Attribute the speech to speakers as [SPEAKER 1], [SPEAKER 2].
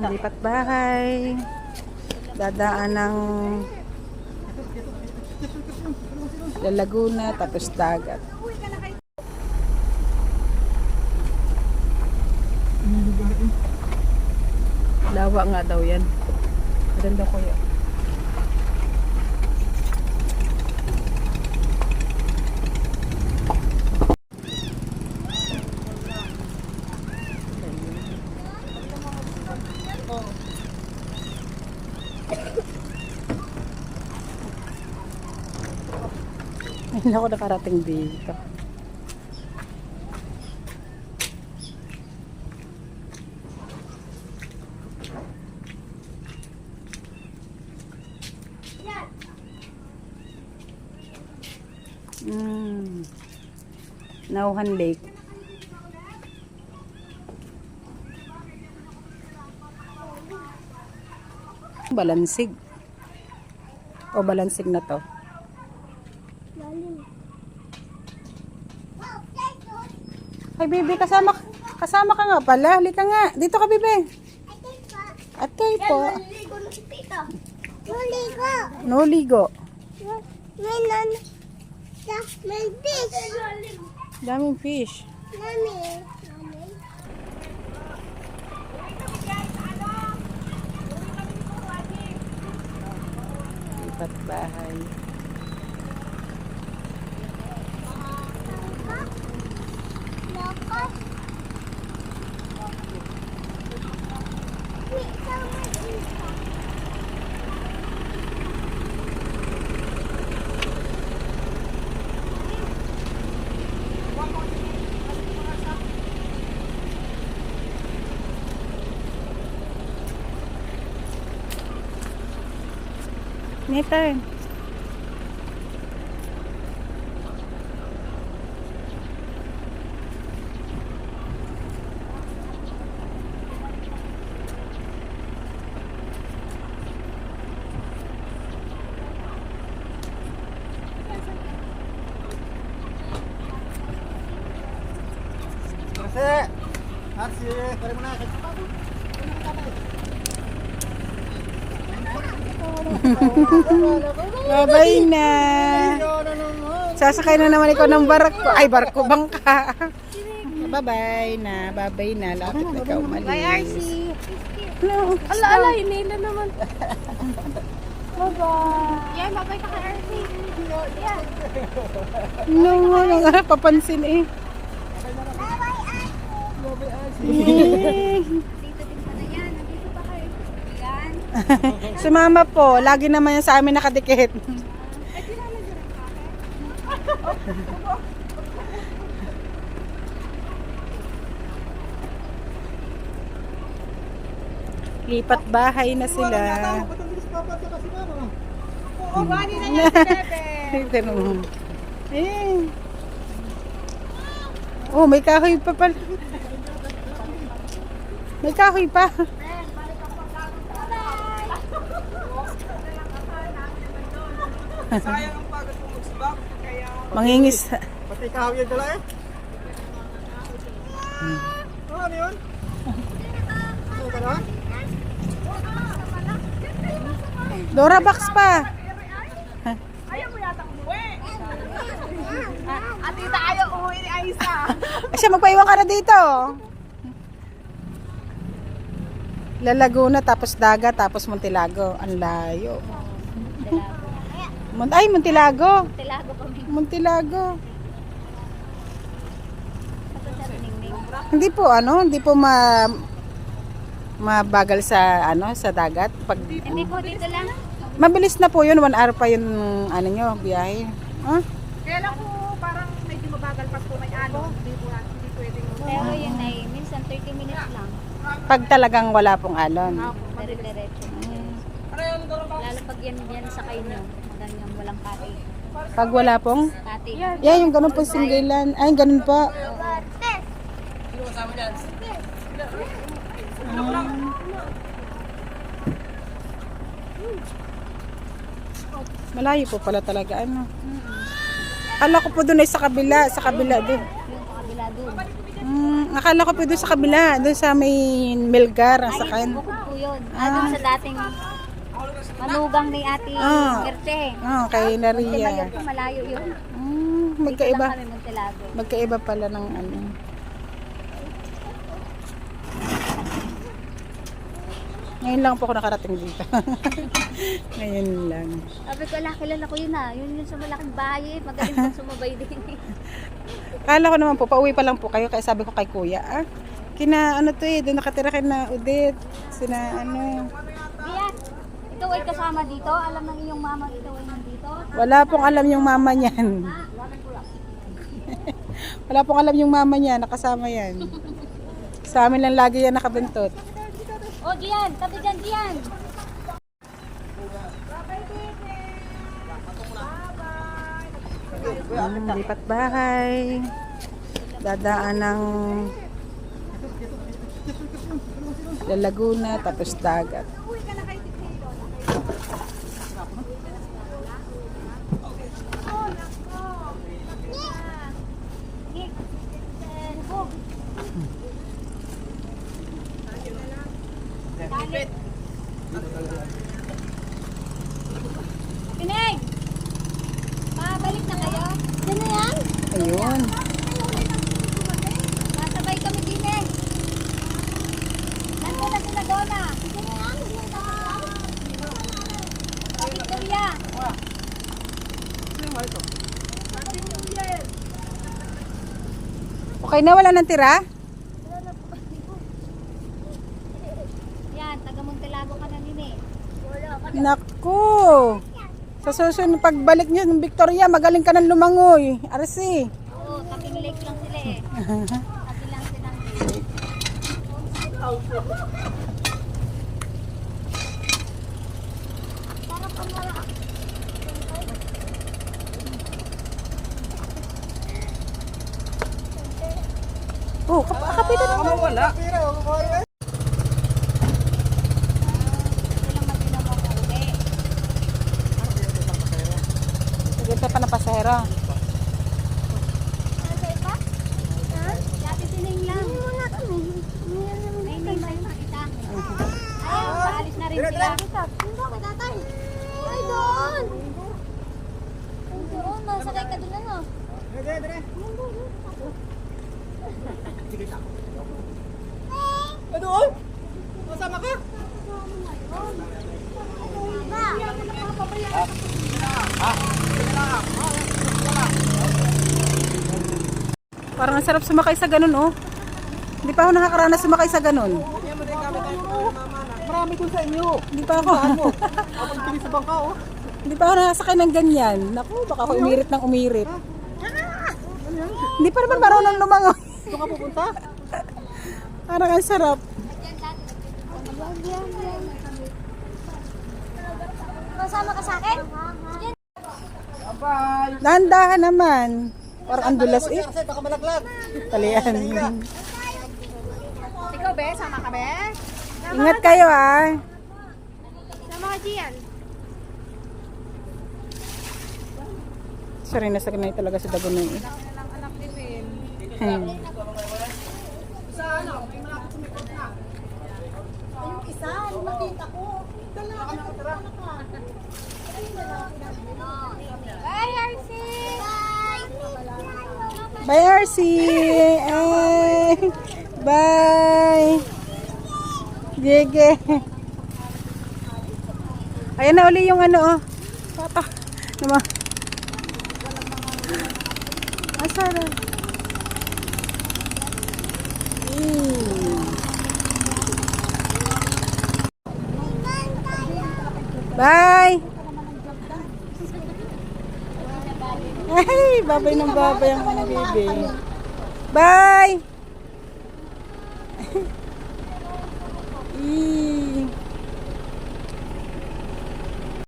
[SPEAKER 1] Lipat bahay. Dadaan ng Laguna tapos dagat. Lawa nga daw yan. Maganda ko yan. Hindi ako nakarating dito. Nauhan Lake. Balansig. O balansig na to. Ay, Bibi, kasama ka nga pala. Halika nga. Dito ka, Bibi. At kayo po.
[SPEAKER 2] Noligo na si tita. Noligo.
[SPEAKER 1] Noligo.
[SPEAKER 2] May fish.
[SPEAKER 1] Daming fish.
[SPEAKER 2] Mami.
[SPEAKER 1] Lipat bahay. Meter. Babay na. Sasakay na naman ikaw ng barko. Ay, barko, bangka. Babay na. Babay na. Lapit na ikaw umalis.
[SPEAKER 2] Bye, RC.
[SPEAKER 1] No,
[SPEAKER 2] Ala, hinila naman. Bye-bye. Yan, bye-bye ka kay RC. Yan.
[SPEAKER 1] No, papansin eh.
[SPEAKER 2] Bye-bye, RC. Dito din pa na yan. Nandito pa kayo. Yan.
[SPEAKER 1] Si mama po, lagi naman yan sa amin nakadikit.
[SPEAKER 2] Ay, kinala dyan ang kakay.
[SPEAKER 1] Lipat bahay na sila.
[SPEAKER 2] Oo, bani na yan si Bebe.
[SPEAKER 1] Ganun. Eh. Oh, may kahoy pa pala. May kahoy pa.
[SPEAKER 3] Sayang ang pagod mo magsibak, kaya...
[SPEAKER 1] Mangingis.
[SPEAKER 3] Pati kahoy yung dala eh. Ano yun? Ano ka na?
[SPEAKER 1] Dora box pa.
[SPEAKER 2] Ayaw mo yata umuwi. At tita ayaw umuwi ni Aisa.
[SPEAKER 1] Siya, magpaiwan ka na dito. Laguna, tapos dagat, tapos Montilago. Ang layo. Ay, Montilago.
[SPEAKER 2] Tilago kami.
[SPEAKER 1] Montilago. Hindi po hindi po mabagal sa sa dagat pag
[SPEAKER 2] Hindi po, dito lang.
[SPEAKER 1] mabilis na po yun, 1 hour pa yun nyo biyahe. Huh?
[SPEAKER 3] Kaya lang po parang medyo mabagal pag po may ano. Hindi pwedeng...
[SPEAKER 2] Pero yun ay, minsan 30 minutes lang.
[SPEAKER 1] Pag talagang wala pong alon.
[SPEAKER 2] Dire-diretso. Lalo pag yan sa kayo nyo. Hanggang walang pati.
[SPEAKER 1] Pag wala pong
[SPEAKER 2] Pati.
[SPEAKER 1] yan, yung ganun po singgilan. Ay, ganun po.
[SPEAKER 3] Sino kasama dyan?
[SPEAKER 1] Malayo po pala talaga Kala ko po doon ay sa kabila doon.
[SPEAKER 2] Yung kabila doon.
[SPEAKER 1] Akala ko po doon sa kabila, doon sa may Melgar,
[SPEAKER 2] Ay,
[SPEAKER 1] sa kan.
[SPEAKER 2] bukod po yun. Doon sa dating manugang ni Ate Mirte.
[SPEAKER 1] Kay
[SPEAKER 2] Kasi
[SPEAKER 1] Naria.
[SPEAKER 2] ngayon po malayo yun. Dito
[SPEAKER 1] Magkaiba.
[SPEAKER 2] lang kami Montelado.
[SPEAKER 1] Magkaiba pala ng ano. Ngayon lang po ako nakarating dito. Ngayon lang.
[SPEAKER 2] Sabi ko, kilala ko yun Yun yun sa malaking bahay. Magaling kang sumabay din.
[SPEAKER 1] Kala ko naman po, pauwi pa lang po kayo. Kaya sabi ko kay kuya, kina ano to doon nakatira kina Odette. Sina ano.
[SPEAKER 2] Diyan, ikaw ay kasama dito? Alam ng iyong mama ikaw ay nandito?
[SPEAKER 1] Wala pong alam yung mama niyan. Wala pong alam yung mama niya, nakasama yan. Sa amin lang lagi yan nakabuntot.
[SPEAKER 2] O, Diyan, tabi dyan, Diyan.
[SPEAKER 1] Lipat bahay. Dadaan ng Laguna, tapos dagat.
[SPEAKER 2] Pineg! Balik na kayo? Diyan na yan?
[SPEAKER 1] Ayun.
[SPEAKER 2] Masabay kami din Nandun na sila Donna. Diyan na yan? Victoria.
[SPEAKER 1] Okay na, wala nang tira?
[SPEAKER 2] Yan, taga Montelado ka na din
[SPEAKER 1] Naku! Sa susunod pagbalik niyo ng Victoria, magaling ka ng lumangoy. Arsi.
[SPEAKER 2] Oo, tabing lake lang sila Tabi lang silang lake. Sarap ang wala.
[SPEAKER 1] Oh, kapitan naman.
[SPEAKER 3] Wala.
[SPEAKER 1] Ganda pa na pasahero.
[SPEAKER 2] Dati sining lang. May name na kita. Ayaw, paalis na rin sila. Hindi ako tatay. Ay, doon. Ay, doon. Masakay ka doon ano.
[SPEAKER 3] Doon? Masama ka?
[SPEAKER 1] Parang ang sarap sumakay sa ganun, oh. Hindi pa ako nakakaranas sumakay sa ganun.
[SPEAKER 3] Marami dun sa inyo.
[SPEAKER 1] Hindi pa ako.
[SPEAKER 3] Ako tingin sa bangka, oh.
[SPEAKER 1] Hindi pa ako nakasakay ng ganyan. Naku, baka ako umirit ng umirit. Hindi pa naman marunong lumangoy.
[SPEAKER 3] Doon ka pupunta?
[SPEAKER 1] Parang ang sarap.
[SPEAKER 2] Masama ka sa akin? Sige.
[SPEAKER 3] Bye!
[SPEAKER 1] Dahan-dahan naman. Parang ang dulas eh.
[SPEAKER 3] Kasi baka malaglag.
[SPEAKER 1] Talian.
[SPEAKER 3] Ikaw, be? Sama ka, be?
[SPEAKER 1] Ingat kayo, ah.
[SPEAKER 2] Sama ka diyan.
[SPEAKER 1] Sorry, nasa ganay talaga si Dagonoy eh.
[SPEAKER 3] Anak ni Vin.
[SPEAKER 2] Yung isa, yung makita ko. Bye, RC! Bye!
[SPEAKER 1] Bye, RC! Ay, bye! Gege! Ayan na uli yung ano, oh. Papa. Naman. Asara. Bye! Ay, babay ng babay ang mga bibi. Bye!